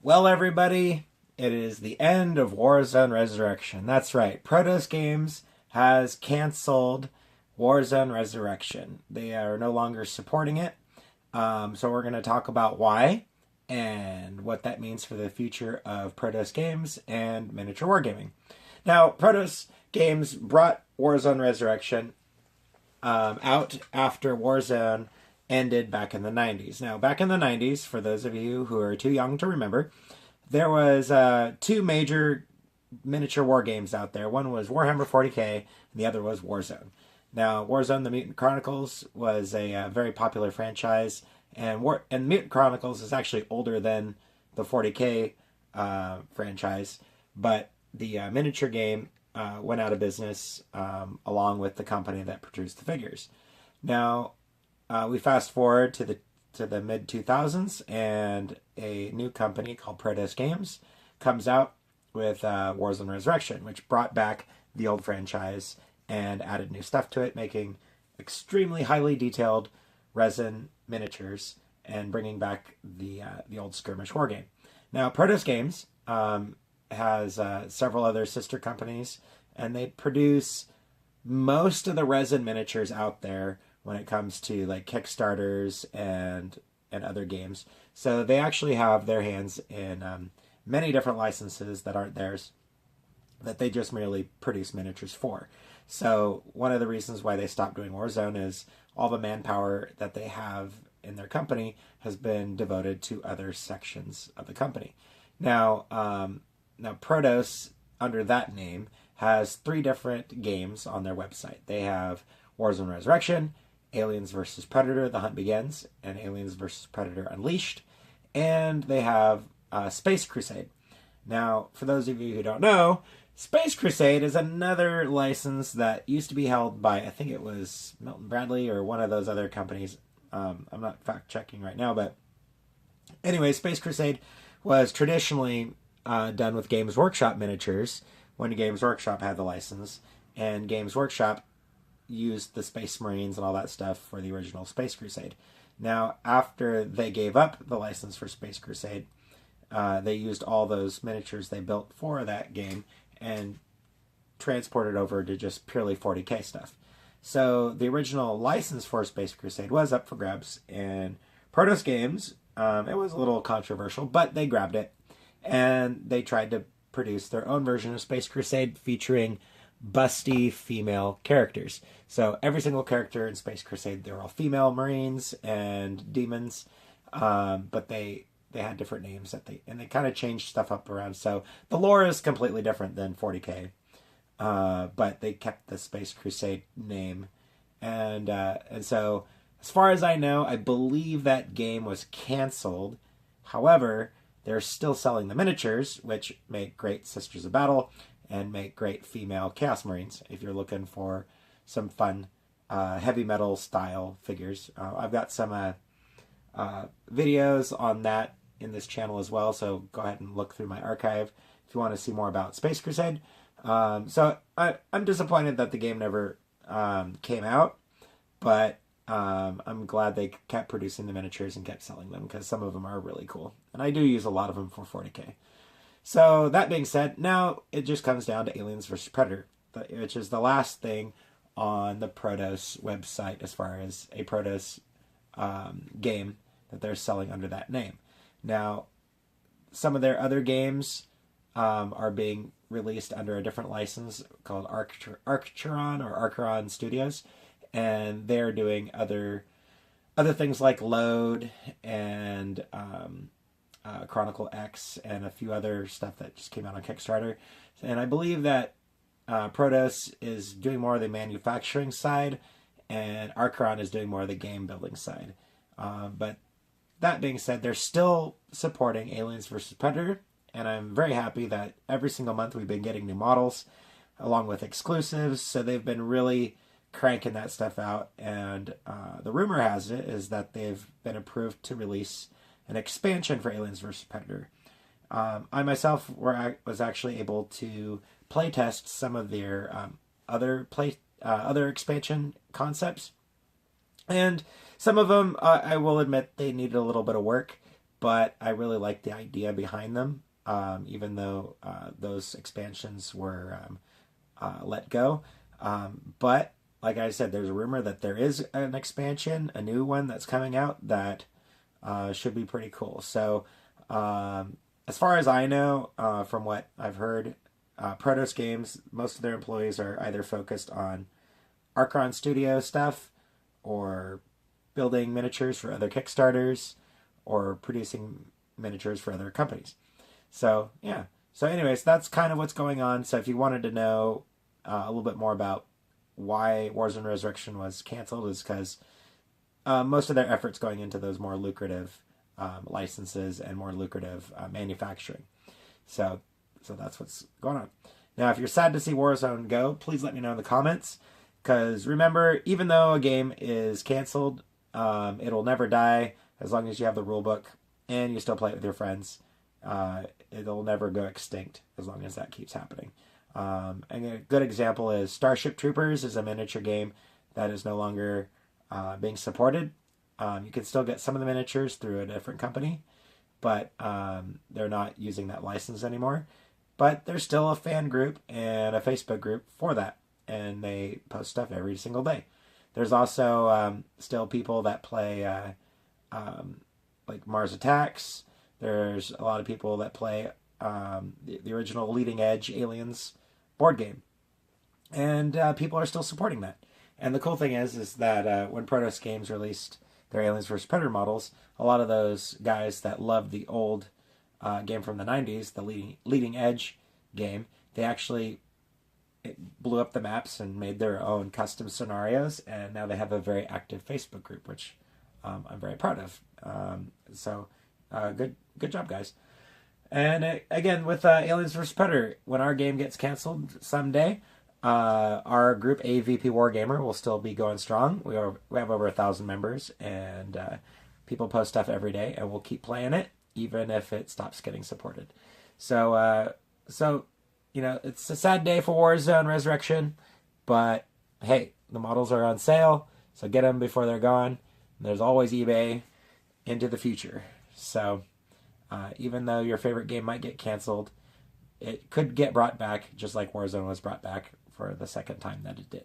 Well, everybody, it is the end of Warzone Resurrection. That's right. Prodos Games has canceled Warzone Resurrection. They are no longer supporting it. So we're going to talk about why and what that means for the future of Prodos Games and miniature wargaming. Now, Prodos Games brought Warzone Resurrection out after Warzone ended back in the 90s. Now, back in the 90s, for those of you who are too young to remember, there was two major miniature war games out there. One was Warhammer 40k, and the other was Warzone. Now, Warzone: The Mutant Chronicles was a very popular franchise, and Mutant Chronicles is actually older than the 40k franchise, but the miniature game went out of business along with the company that produced the figures. Now, we fast forward to the mid 2000s, and a new company called Prodos Games comes out with Warzone Resurrection, which brought back the old franchise and added new stuff to it, making extremely highly detailed resin miniatures and bringing back the old skirmish war game. Now, Prodos Games has several other sister companies, and they produce most of the resin miniatures out there when it comes to like Kickstarters and other games. So they actually have their hands in many different licenses that aren't theirs, that they just merely produce miniatures for. So one of the reasons why they stopped doing Warzone is all the manpower that they have in their company has been devoted to other sections of the company. Now, Prodos, under that name, has 3 different games on their website. They have Warzone Resurrection, Aliens vs. Predator: The Hunt Begins, and Aliens vs. Predator Unleashed, and they have Space Crusade. Now, for those of you who don't know, Space Crusade is another license that used to be held by, I think it was Milton Bradley or one of those other companies. I'm not fact checking right now, but anyway, Space Crusade was traditionally done with Games Workshop miniatures when Games Workshop had the license, and Games Workshop used the Space Marines and all that stuff for the original Space Crusade. Now, after they gave up the license for Space Crusade, they used all those miniatures they built for that game and transported over to just purely 40k stuff. So the original license for Space Crusade was up for grabs, and Prodos Games, it was a little controversial, but they grabbed it, and they tried to produce their own version of Space Crusade featuring busty female characters. So every single character in Space Crusade, they're all female Marines and demons, but they had different names and they kind of changed stuff up around. So the lore is completely different than 40k, but they kept the Space Crusade name, and so as far as I know, I believe that game was canceled. However, they're still selling the miniatures, which make great Sisters of Battle and make great female Chaos Marines if you're looking for some fun heavy metal style figures. I've got some videos on that in this channel as well, so go ahead and look through my archive if you want to see more about Space Crusade. So I'm disappointed that the game never came out, but I'm glad they kept producing the miniatures and kept selling them, because some of them are really cool, and I do use a lot of them for 40k. So that being said, now it just comes down to Aliens vs. Predator, which is the last thing on the Prodos website as far as a Prodos game that they're selling under that name. Now, some of their other games are being released under a different license called Archeron Studios, and they're doing other things like Load and Chronicle X and a few other stuff that just came out on Kickstarter. And I believe that Prodos is doing more of the manufacturing side, and Archeron is doing more of the game building side. But that being said, they're still supporting Aliens vs. Predator, and I'm very happy that every single month we've been getting new models along with exclusives, so they've been really cranking that stuff out, and the rumor has it is that they've been approved to release an expansion for Aliens vs. Predator. I myself was actually able to playtest some of their other expansion concepts, and some of them I will admit they needed a little bit of work, but I really like the idea behind them, even though those expansions were let go. But like I said, there's a rumor that there is an expansion, a new one that's coming out that should be pretty cool. So as far as I know, from what I've heard, Prodos Games, most of their employees are either focused on Archon Studio stuff, or building miniatures for other Kickstarters, or producing miniatures for other companies. So yeah. So anyways, that's kind of what's going on. So if you wanted to know a little bit more about why Warzone Resurrection was canceled, is because most of their efforts going into those more lucrative licenses and more lucrative manufacturing. So that's what's going on. Now, if you're sad to see Warzone go, please let me know in the comments. Because remember, even though a game is canceled, it'll never die as long as you have the rulebook and you still play it with your friends. It'll never go extinct as long as that keeps happening. And a good example is Starship Troopers is a miniature game that is no longer being supported. You can still get some of the miniatures through a different company, but they're not using that license anymore. But there's still a fan group and a Facebook group for that, and they post stuff every single day. There's also still people that play like Mars Attacks. There's a lot of people that play the original Leading Edge Aliens board game, and people are still supporting that. And the cool thing is that when Prodos Games released their Aliens vs. Predator models, a lot of those guys that loved the old game from the 90s, the Leading Edge game, they actually blew up the maps and made their own custom scenarios, and now they have a very active Facebook group, which I'm very proud of. Good job, guys. And again, with Aliens vs. Predator, when our game gets canceled someday, our group AVP Wargamer will still be going strong. We have over 1,000 members, and people post stuff every day, and we'll keep playing it even if it stops getting supported. So you know, it's a sad day for Warzone Resurrection, but hey, the models are on sale, so get them before they're gone. There's always eBay into the future. So even though your favorite game might get canceled, it could get brought back, just like Warzone was brought back for the second time that it did.